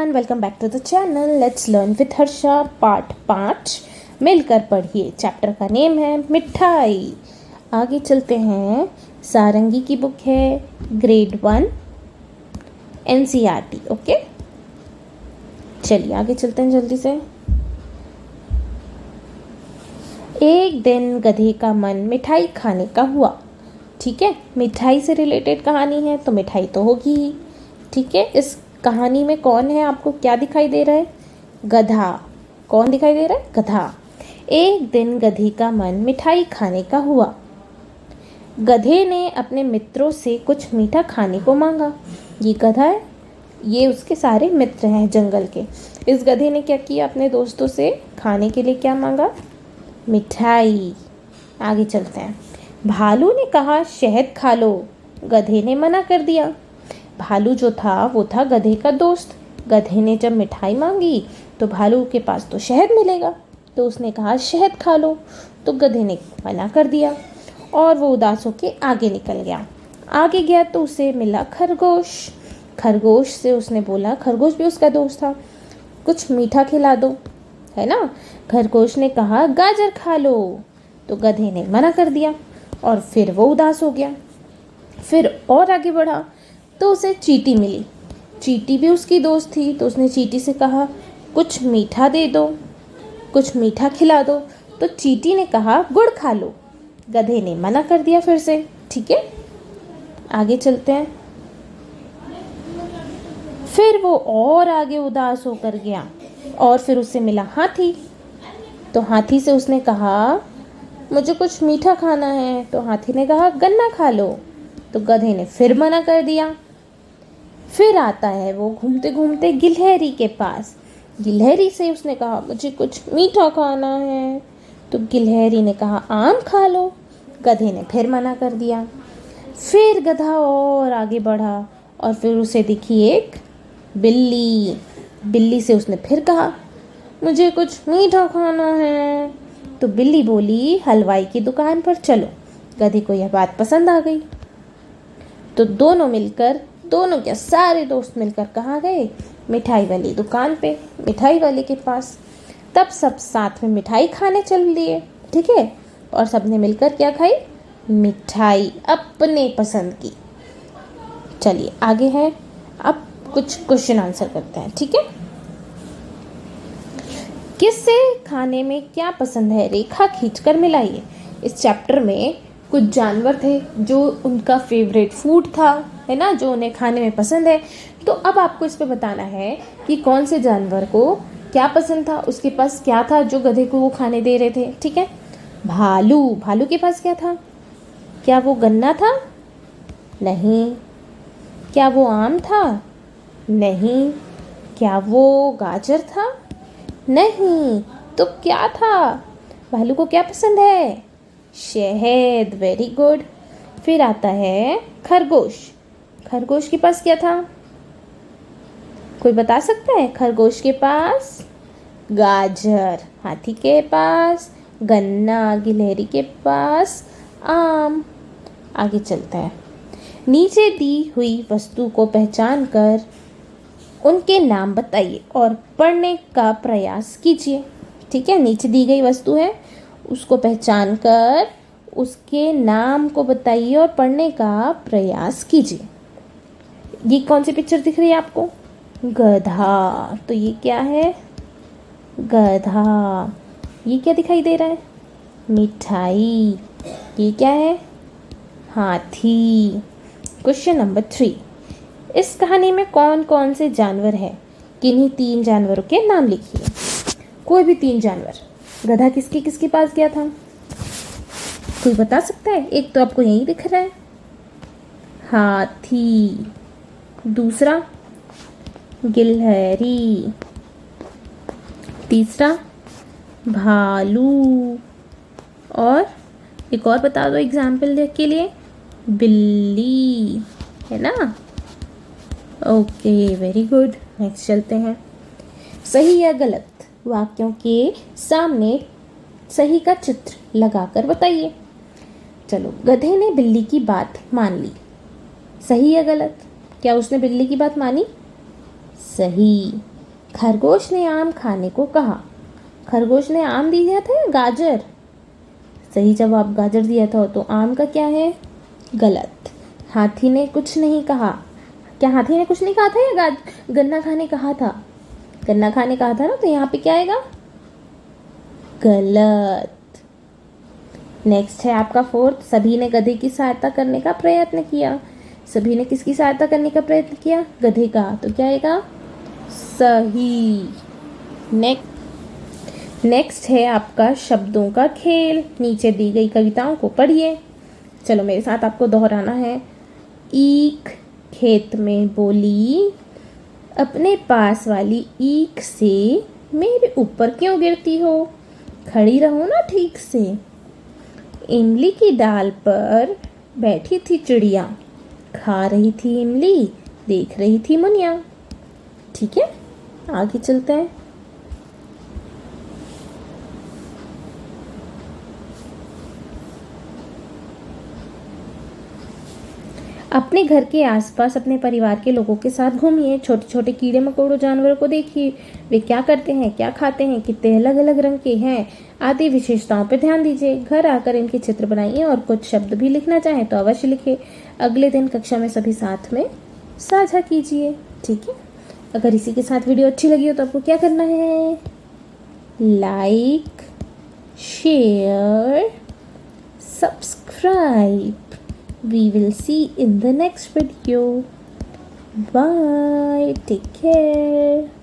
Everyone, welcome back to the channel. Let's learn with Harsha part 5। मिलकर पढ़िए। Chapter का name है मिठाई। आगे चलते हैं। सारंगी की बुक है, ग्रेड 1 NCERT। ओके, चलिए आगे चलते हैं जल्दी से। एक दिन गधे का मन मिठाई खाने का हुआ। ठीक है, मिठाई से रिलेटेड कहानी है तो मिठाई तो होगी ही। ठीक है, इस कहानी में कौन है, आपको क्या दिखाई दे रहा है? गधा। कौन दिखाई दे रहा है? गधा। एक दिन गधे का मन मिठाई खाने का हुआ। गधे ने अपने मित्रों से कुछ मीठा खाने को मांगा। ये गधा है, ये उसके सारे मित्र हैं जंगल के। इस गधे ने क्या किया, अपने दोस्तों से खाने के लिए क्या मांगा? मिठाई। आगे चलते हैं। भालू ने कहा शहद खा लो। गधे ने मना कर दिया। भालू जो था वो था गधे का दोस्त। गधे ने जब मिठाई मांगी तो भालू के पास तो शहद मिलेगा, तो उसने कहा शहद खा लो। तो गधे ने मना कर दिया और वो उदास होके आगे निकल गया। आगे गया तो उसे मिला खरगोश। खरगोश से उसने बोला, खरगोश भी उसका दोस्त था, कुछ मीठा खिला दो, है ना। खरगोश ने कहा गाजर खा लो। तो गधे ने मना कर दिया और फिर वो उदास हो गया। फिर और आगे बढ़ा तो उसे चींटी मिली। चींटी भी उसकी दोस्त थी, तो उसने चींटी से कहा कुछ मीठा दे दो, कुछ मीठा खिला दो। तो चींटी ने कहा गुड़ खा लो। गधे ने मना कर दिया फिर से। ठीक है, आगे चलते हैं। फिर वो और आगे उदास होकर गया और फिर उसे मिला हाथी। तो हाथी से उसने कहा मुझे कुछ मीठा खाना है। तो हाथी ने कहा गन्ना खा लो। तो गधे ने फिर मना कर दिया। फिर आता है वो घूमते घूमते गिलहरी के पास। गिलहरी से उसने कहा मुझे कुछ मीठा खाना है। तो गिलहरी ने कहा आम खा लो। गधे ने फिर मना कर दिया। फिर गधा और आगे बढ़ा और फिर उसे दिखी एक बिल्ली। बिल्ली से उसने फिर कहा मुझे कुछ मीठा खाना है। तो बिल्ली बोली हलवाई की दुकान पर चलो। गधे को यह बात पसंद आ गई, तो दोनों क्या सारे दोस्त मिलकर कहाँ गए? मिठाई वाली दुकान पे, मिठाई वाले के पास। तब सब साथ में मिठाई खाने चल दिए। ठीक है, और सबने मिलकर क्या खाई? मिठाई अपने पसंद की। चलिए आगे है, अब कुछ क्वेश्चन आंसर करते हैं। ठीक है, किससे खाने में क्या पसंद है, रेखा खींचकर मिलाइए। इस चैप्टर में कुछ जानवर थे जो उनका फेवरेट फूड था, है ना, जो उन्हें खाने में पसंद है। तो अब आपको इस पे बताना है कि कौन से जानवर को क्या पसंद था, उसके पास क्या था जो गधे को वो खाने दे रहे थे। ठीक है, भालू। भालू के पास क्या था? क्या वो गन्ना था? नहीं। क्या वो आम था? नहीं। क्या वो गाजर था? नहीं। तो क्या था? भालू को क्या पसंद है? शहद। Very good. फिर आता है खरगोश। खरगोश के पास क्या था? कोई बता सकता है? खरगोश के पास गाजर। हाथी के पास गन्ना। गिलहरी के पास आम। आगे चलता है। नीचे दी हुई वस्तु को पहचान कर उनके नाम बताइए और पढ़ने का प्रयास कीजिए। ठीक है, नीचे दी गई वस्तु है, उसको पहचान कर उसके नाम को बताइए और पढ़ने का प्रयास कीजिए। ये कौन सी पिक्चर दिख रही है आपको? गधा। तो ये क्या है? गधा। ये क्या दिखाई दे रहा है? मिठाई। ये क्या है? हाथी। क्वेश्चन नंबर 3, इस कहानी में कौन कौन से जानवर हैं? किन्हीं 3 जानवरों के नाम लिखिए। कोई भी 3 जानवर। गधा किसके किसके पास गया था? कोई बता सकता है? एक तो आपको यही दिख रहा है, हाथी। दूसरा गिलहरी। तीसरा भालू। और एक और बता दो एग्जाम्पल के लिए, बिल्ली, है ना। Okay, very good. नेक्स्ट चलते हैं। सही या गलत वाक्यों के सामने सही का चित्र लगाकर बताइए। चलो, गधे ने बिल्ली की बात मान ली। सही या गलत? क्या उसने बिल्ली की बात मानी? सही। खरगोश ने आम खाने को कहा। खरगोश ने आम दिया था या गाजर? सही जवाब गाजर दिया था, तो आम का क्या है? गलत। हाथी ने कुछ नहीं कहा। क्या हाथी ने कुछ नहीं कहा था या गन्ना खाने कहा था? गन्ना खाने कहा था ना, तो यहाँ पे क्या आएगा? गलत। नेक्स्ट है आपका फोर्थ। सभी ने गधे की सहायता करने का प्रयत्न किया। सभी ने किसकी सहायता करने का प्रयत्न किया? गधे का, तो क्या आएगा? सही। नेक्स्ट है आपका शब्दों का खेल। नीचे दी गई कविताओं को पढ़िए। चलो मेरे साथ आपको दोहराना है। ईख खेत में बोली, अपने पास वाली ईख से मेरे ऊपर क्यों गिरती हो? खड़ी रहो ना ठीक से। इमली की डाल पर बैठी थी चिड़िया, खा रही थी इमली, देख रही थी मुनिया। ठीक है, आगे चलते हैं। अपने घर के आसपास अपने परिवार के लोगों के साथ घूमिए। छोटे छोटे कीड़े मकोड़ों जानवरों को देखिए, वे क्या करते हैं, क्या खाते हैं, कितने अलग अलग रंग के हैं आदि विशेषताओं पर ध्यान दीजिए। घर आकर इनके चित्र बनाइए और कुछ शब्द भी लिखना चाहें तो अवश्य लिखिए। अगले दिन कक्षा में सभी साथ में साझा कीजिए। ठीक है, अगर इसी के साथ वीडियो अच्छी लगी हो तो आपको क्या करना है? Like, share, subscribe. We will see in the next video. Bye. Take care.